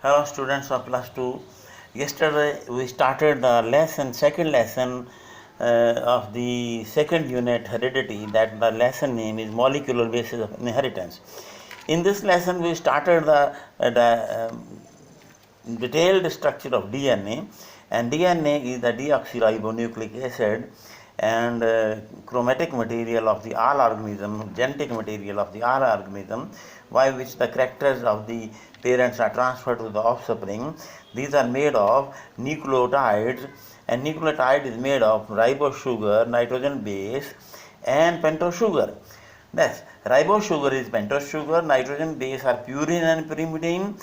Hello students of plus 2. Yesterday we started the second lesson of the second unit heredity, that the lesson name is molecular basis of inheritance. In this lesson we started the detailed structure of DNA, and DNA is the deoxyribonucleic acid and chromatic material of the all organism, genetic material of the all organism, by which the characters of the parents are transferred to the offspring. These are made of nucleotides, and nucleotide is made of ribose sugar, nitrogen base, and pentose sugar. Thus, ribose sugar is pentose sugar, nitrogen base are purine and pyrimidine.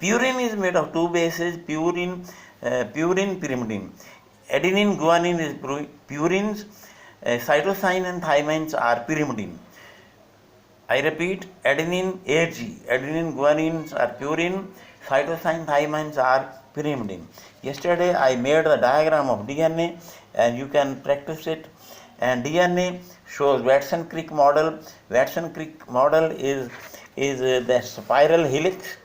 Purine is made of two bases, purine, pyrimidine. Adenine, guanine is purines, cytosine and thymines are pyrimidine. I repeat, adenine, adenine, guanines are purine, cytosine, thymines are pyrimidine. Yesterday I made the diagram of DNA and you can practice it. And DNA shows Watson-Crick model. Watson-Crick model is the spiral helix.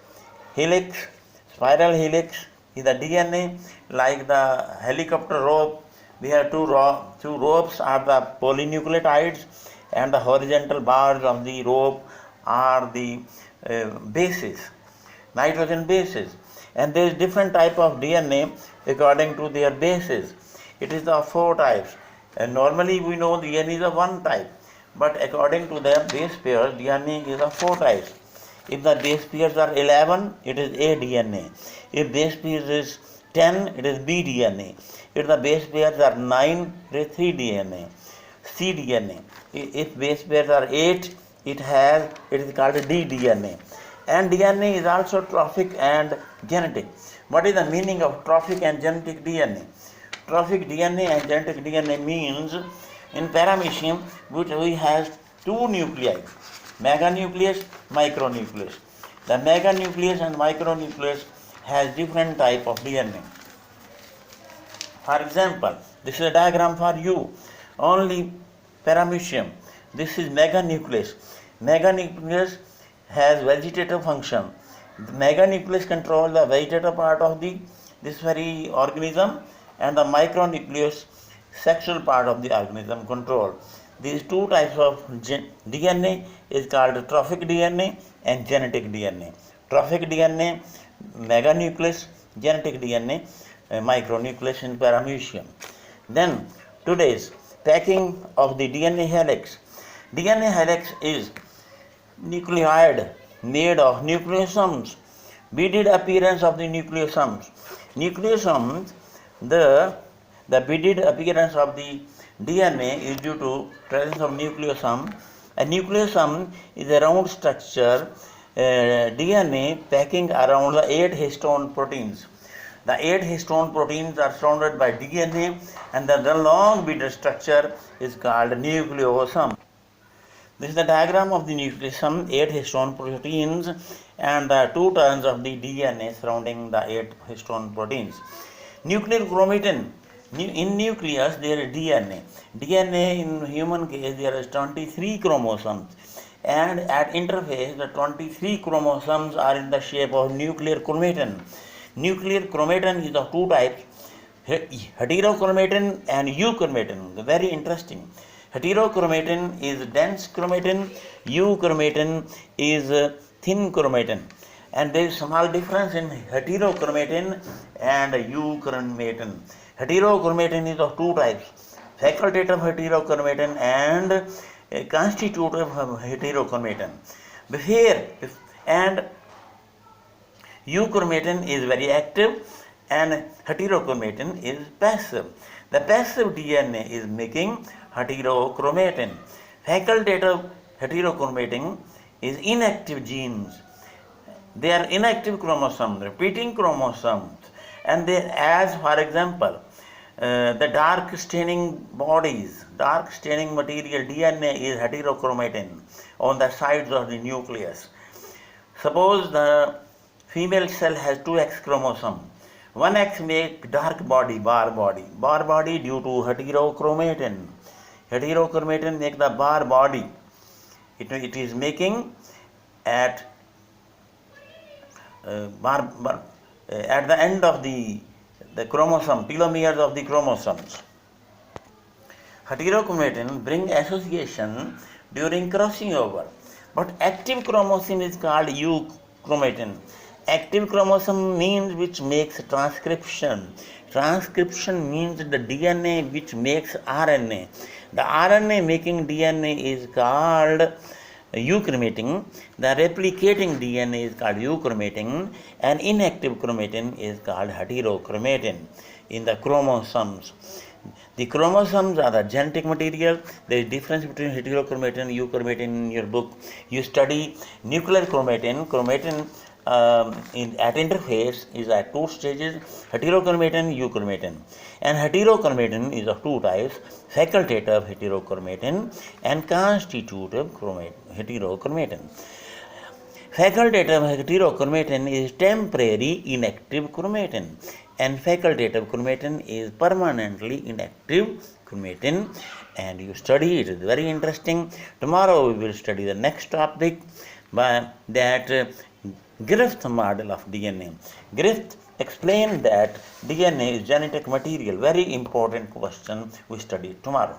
Spiral helix is the DNA, like the helicopter rope. We have two ropes are the polynucleotides, and the horizontal bars of the rope are the bases, nitrogen bases. And there is different type of DNA according to their bases. It is the four types. And normally we know DNA is of one type, but according to their base pairs, DNA is of four types. If the base pairs are 11, it is A DNA. If base pairs is 10, it is B DNA. If the base pairs are 9, it is 3 DNA, C DNA. If base pairs are 8, it is called D DNA. And DNA is also trophic and genetic. What is the meaning of trophic and genetic DNA? Trophic DNA and genetic DNA means in paramecium, which we has two nuclei, meganucleus, micronucleus. The meganucleus and micronucleus has different type of DNA. For example, this is a diagram for you. Only paramecium. This is meganucleus. Meganucleus has vegetative function. The meganucleus controls the vegetative part of this very organism, and the micronucleus sexual part of the organism control. These two types of DNA is called trophic DNA and genetic DNA. Trophic DNA, meganucleus, genetic DNA, micronucleus in paramecium. Then today's packing of the DNA helix. DNA helix is nucleoid made of nucleosomes. Beaded appearance of the nucleosomes. Nucleosomes, the beaded appearance of the DNA is due to presence of nucleosome. A nucleosome is a round structure, DNA packing around the 8 histone proteins. The 8 histone proteins are surrounded by DNA, and the long beaded structure is called nucleosome. This is the diagram of the nucleosome, 8 histone proteins, and the two turns of the DNA surrounding the 8 histone proteins. Nuclear chromatin. In nucleus there is DNA. DNA in human case there is 23 chromosomes, and at interface the 23 chromosomes are in the shape of nuclear chromatin. Nuclear chromatin is of two types, heterochromatin and euchromatin. Very interesting. Heterochromatin is dense chromatin, euchromatin is thin chromatin. And there is small difference in heterochromatin and euchromatin. Heterochromatin is of two types, facultative heterochromatin and constitutive heterochromatin. And euchromatin is very active and heterochromatin is passive. The passive DNA is making heterochromatin. Facultative heterochromatin is inactive genes. They are inactive chromosomes, repeating chromosomes, and they, as for example, the dark staining material DNA is heterochromatin on the sides of the nucleus. Suppose the female cell has 2X chromosome. 1X make dark body, bar body due to heterochromatin. Heterochromatin make the bar body. It is making at at the end of the chromosome, telomeres of the chromosomes. Heterochromatin bring association during crossing over, but active chromosome is called euchromatin. Active chromosome means which makes transcription. Transcription means the DNA which makes RNA. The RNA making DNA is called euchromatin. The replicating DNA is called euchromatin, and inactive chromatin is called heterochromatin in the chromosomes. The chromosomes are the genetic material. There is difference between heterochromatin and euchromatin in your book. You study nuclear chromatin. Chromatin at interface is at two stages: heterochromatin, euchromatin. And heterochromatin is of two types: facultative heterochromatin and constitutive heterochromatin. Facultative heterochromatin is temporary inactive chromatin, and facultative chromatin is permanently inactive chromatin. And you study it is very interesting. Tomorrow we will study the next topic, by that Griffith model of DNA. Griffith explained that DNA is genetic material. Very important question we study tomorrow.